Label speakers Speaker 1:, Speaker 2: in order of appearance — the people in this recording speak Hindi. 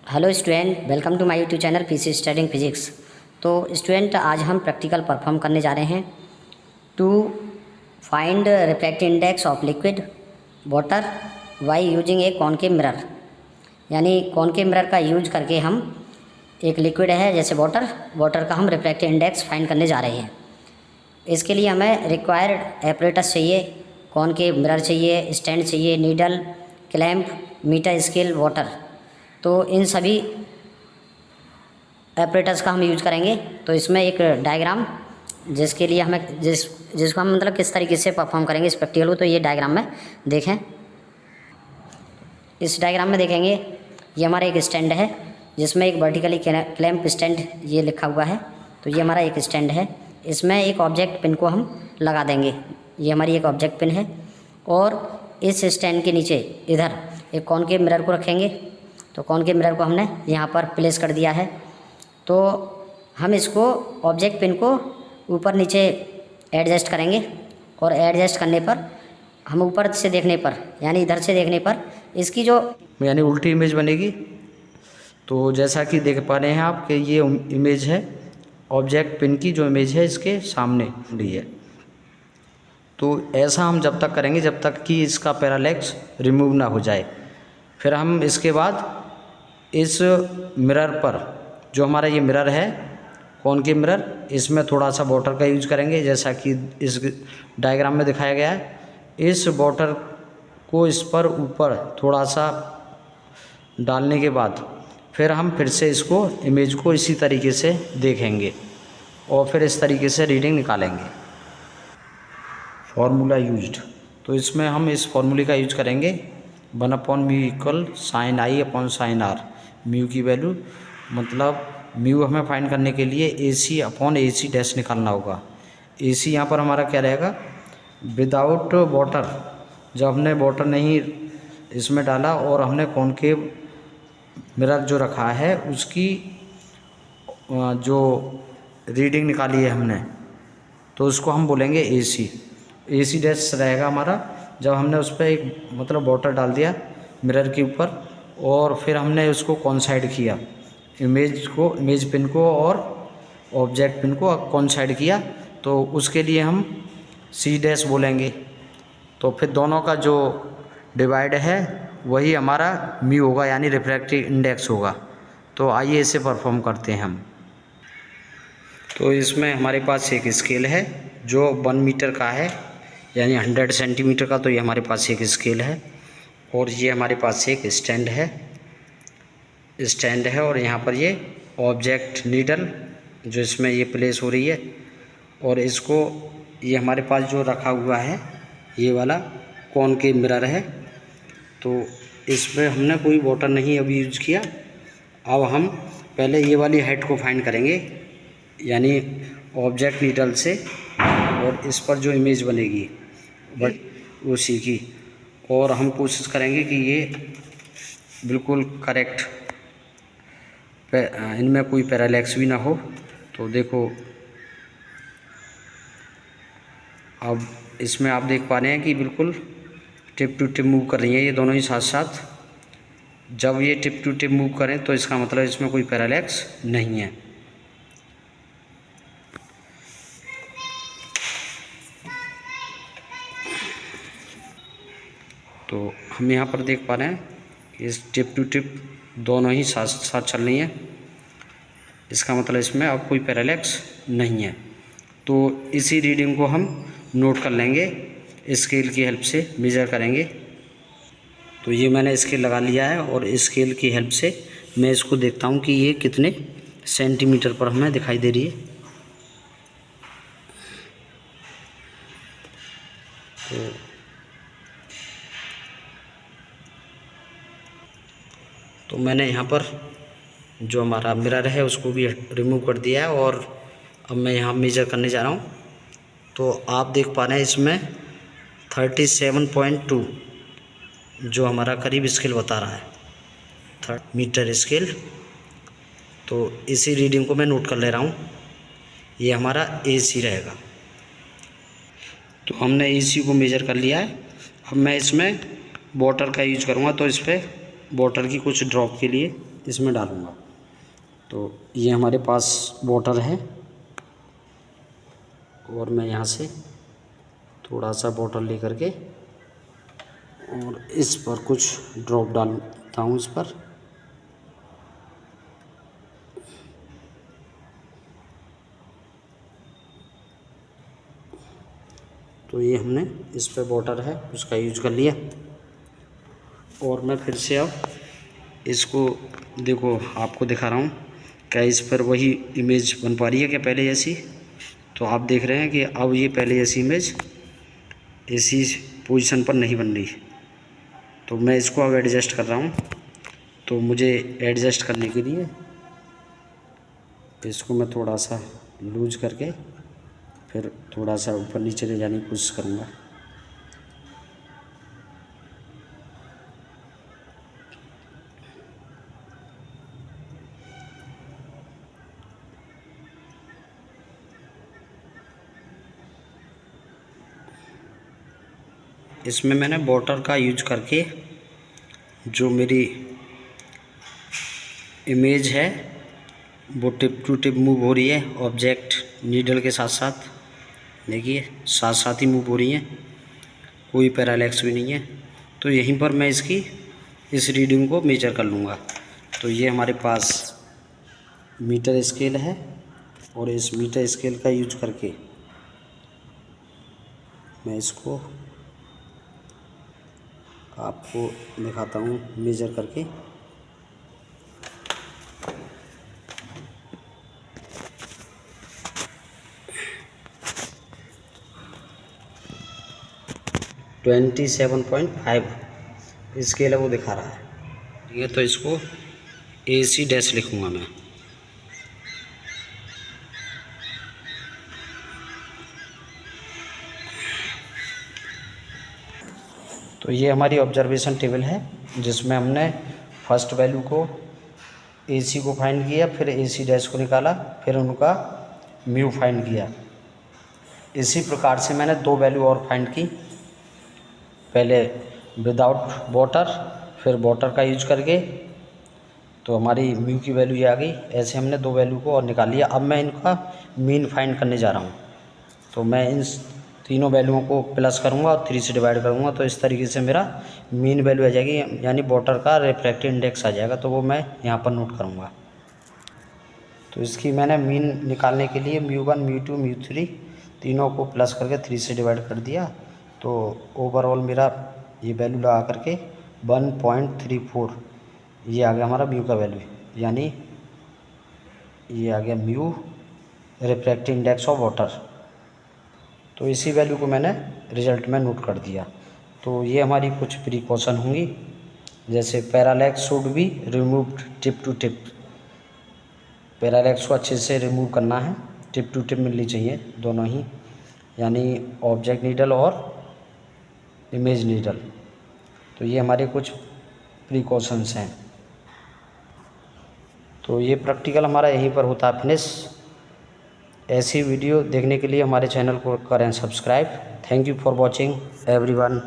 Speaker 1: Hello student, welcome to my YouTube channel PC studying physics. तो स्टूडेंट, आज हम प्रैक्टिकल परफॉर्म करने जा रहे हैं to find refractive index of liquid water by using a concave mirror. यानी कॉनकेव मिरर का यूज करके हम एक लिक्विड है जैसे वाटर का हम रिफ्रैक्टिव इंडेक्स फाइंड करने जा रहे हैं। इसके लिए हमें रिक्वायर्ड एपरेटस चाहिए, कॉनकेव मिरर चाहिए, स्टैंड चाहिए, needle, clamp, metre scale, water. तो इन सभी एपरेटर्स का हम यूज करेंगे। तो इसमें एक डायग्राम जिसके लिए हमें जिसको हम मतलब किस तरीके से परफॉर्म करेंगे इस प्रैक्टिकल को, तो ये डायग्राम में देखें। इस डायग्राम में देखेंगे ये हमारा एक स्टैंड है जिसमें एक वर्टिकली क्लैंप स्टैंड ये लिखा हुआ है। तो ये हमारा एक स्टैंड है, इसमें एक ऑब्जेक्ट पिन को हम लगा देंगे। ये हमारी एक ऑब्जेक्ट पिन है और इस स्टैंड के नीचे इधर एक कॉनकेव मिरर को रखेंगे। तो कॉनकेव मिरर को हमने यहाँ पर प्लेस कर दिया है। तो हम इसको ऑब्जेक्ट पिन को ऊपर नीचे एडजस्ट करेंगे और एडजस्ट करने पर हम ऊपर से देखने पर यानी इधर से देखने पर इसकी जो
Speaker 2: यानी उल्टी इमेज बनेगी। तो जैसा कि देख पा रहे हैं आप कि ये इमेज है ऑब्जेक्ट पिन की, जो इमेज है इसके सामने ली है। तो ऐसा हम जब तक करेंगे जब तक कि इसका पैरालेक्स रिमूव ना हो जाए। फिर हम इसके बाद इस मिरर पर, जो हमारा ये मिरर है कॉनकेव मिरर, इसमें थोड़ा सा वाटर का यूज करेंगे जैसा कि इस डायग्राम में दिखाया गया है। इस वाटर को इस पर ऊपर थोड़ा सा डालने के बाद फिर हम फिर से इसको इमेज को इसी तरीके से देखेंगे और फिर इस तरीके से रीडिंग निकालेंगे। फार्मूला यूज्ड, तो इसमें हम इस फार्मूले का यूज करेंगे 1/μ equal sine I upon sine R. Mu की वैल्यू मतलब म्यू हमें फाइंड करने के लिए ए सी अपॉन ए सी डैश निकालना होगा। ए सी यहाँ पर हमारा क्या रहेगा, विदाउट वाटर। जब हमने वाटर नहीं इसमें डाला और हमने कॉनकेव मिरर जो रखा है उसकी जो रीडिंग निकाली है हमने, तो उसको हम बोलेंगे ए सी। ए सी डैश रहेगा हमारा जब हमने उस पर एक मतलब वाटर डाल दिया मिरर के ऊपर और फिर हमने उसको कॉन्साइड किया, इमेज पिन को और ऑब्जेक्ट पिन को कॉन्साइड किया, तो उसके लिए हम सी डैश बोलेंगे। तो फिर दोनों का जो डिवाइड है वही हमारा म्यू होगा यानी रिफ्रैक्टिव इंडेक्स होगा। तो आइए इसे परफॉर्म करते हैं हम। तो इसमें हमारे पास एक स्केल है जो 1 मीटर का है यानी 100 सेंटीमीटर का। तो ये हमारे पास एक स्केल है और ये हमारे पास एक स्टैंड है और यहाँ पर ये ऑब्जेक्ट नीडल जो इसमें ये प्लेस हो रही है। और इसको ये हमारे पास जो रखा हुआ है ये वाला कॉनकेव मिरर है। तो इसमें हमने कोई वाटर नहीं अभी यूज किया। अब हम पहले ये वाली हेड को फाइंड करेंगे यानी ऑब्जेक्ट नीडल से, और इस पर जो इमेज बनेगी बट उसी की, और हम कोशिश करेंगे कि ये बिल्कुल करेक्ट इनमें कोई पैरालैक्स भी ना हो। तो देखो अब इसमें आप देख पा रहे हैं कि बिल्कुल टिप टू टिप मूव कर रही हैं ये दोनों ही साथ साथ। जब ये टिप टू टिप मूव करें तो इसका मतलब इसमें कोई पैरालैक्स नहीं है। तो हम यहाँ पर देख पा रहे हैं इस टिप टू टिप दोनों ही साथ साथ चल रही हैं, इसका मतलब इसमें अब कोई पैरालैक्स नहीं है। तो इसी रीडिंग को हम नोट कर लेंगे, स्केल की हेल्प से मेज़र करेंगे। तो ये मैंने स्केल लगा लिया है और स्केल की हेल्प से मैं इसको देखता हूँ कि ये कितने सेंटीमीटर पर हमें दिखाई दे रही है। तो मैंने यहाँ पर जो हमारा मिरर है उसको भी रिमूव कर दिया है और अब मैं यहाँ मेजर करने जा रहा हूँ। तो आप देख पा रहे हैं इसमें 37.2 जो हमारा करीब स्केल बता रहा है, मीटर स्केल। तो इसी रीडिंग को मैं नोट कर ले रहा हूँ, ये हमारा AC रहेगा। तो हमने AC को मेजर कर लिया है। अब मैं इसमें वाटर का यूज करूँगा, तो इस पर वाटर की कुछ ड्रॉप के लिए इसमें डालूँगा। तो ये हमारे पास वाटर है और मैं यहाँ से थोड़ा सा वाटर ले करके और इस पर कुछ ड्रॉप डालता हूँ इस पर। तो ये हमने इस पे वाटर है उसका यूज कर लिया। और मैं फिर से अब इसको देखो आपको दिखा रहा हूँ, क्या इस पर वही इमेज बन पा रही है क्या पहले जैसी। तो आप देख रहे हैं कि अब ये पहले जैसी इमेज इसी पोजीशन पर नहीं बन रही। तो मैं इसको अब एडजस्ट कर रहा हूँ। तो मुझे एडजस्ट करने के लिए इसको मैं थोड़ा सा लूज करके फिर थोड़ा सा ऊपर नीचे ले जाने की कोशिश करूँगा। इसमें मैंने वाटर का यूज करके जो मेरी इमेज है वो टिप टू टिप मूव हो रही है ऑब्जेक्ट नीडल के साथ साथ। देखिए साथ साथ ही मूव हो रही है, कोई पैरालैक्स भी नहीं है। तो यहीं पर मैं इसकी इस रीडिंग को मेजर कर लूँगा। तो ये हमारे पास मीटर स्केल है और इस मीटर स्केल का यूज करके मैं इसको आपको दिखाता हूँ मेजर करके। ट्वेंटी 27.5 स्केल है वो दिखा रहा है। ठीक है, तो इसको AC डैश लिखूँगा मैं। तो ये हमारी ऑब्जर्वेशन टेबल है जिसमें हमने फर्स्ट वैल्यू को AC को फाइंड किया, फिर AC डैश को निकाला, फिर उनका म्यू फाइंड किया। इसी प्रकार से मैंने दो वैल्यू और फाइंड की, पहले विदाउट वाटर फिर वाटर का यूज करके। तो हमारी म्यू की वैल्यू ये आ गई। ऐसे हमने दो वैल्यू को और निकाल लिया। अब मैं इनका मीन फाइंड करने जा रहा हूँ। तो मैं इन तीनों वैल्यूओं को प्लस करूँगा और 3 से डिवाइड करूँगा। तो इस तरीके से मेरा मीन वैल्यू आ जाएगी, यानी वाटर का रिफ्रैक्टिव इंडेक्स आ जाएगा। तो वो मैं यहाँ पर नोट करूँगा। तो इसकी मैंने मीन निकालने के लिए μ1 μ2 μ3 तीनों को प्लस करके 3 से डिवाइड कर दिया। तो ओवरऑल मेरा ये वैल्यू लगा करके 1.34 ये आ गया हमारा म्यू का वैल्यू, यानी ये आ गया mu refractive index of water. तो इसी वैल्यू को मैंने रिजल्ट में नोट कर दिया। तो ये हमारी कुछ प्रिकॉशन होंगी, जैसे parallax should be removed tip to tip. Parallax को अच्छे से रिमूव करना है, टिप टू टिप मिलनी चाहिए दोनों ही, यानी ऑब्जेक्ट नीडल और इमेज नीडल। तो ये हमारे कुछ प्रिकॉशंस हैं। तो ये प्रैक्टिकल हमारा यहीं पर होता है फिनिश। ऐसी वीडियो देखने के लिए हमारे चैनल को करें subscribe. Thank you for watching everyone.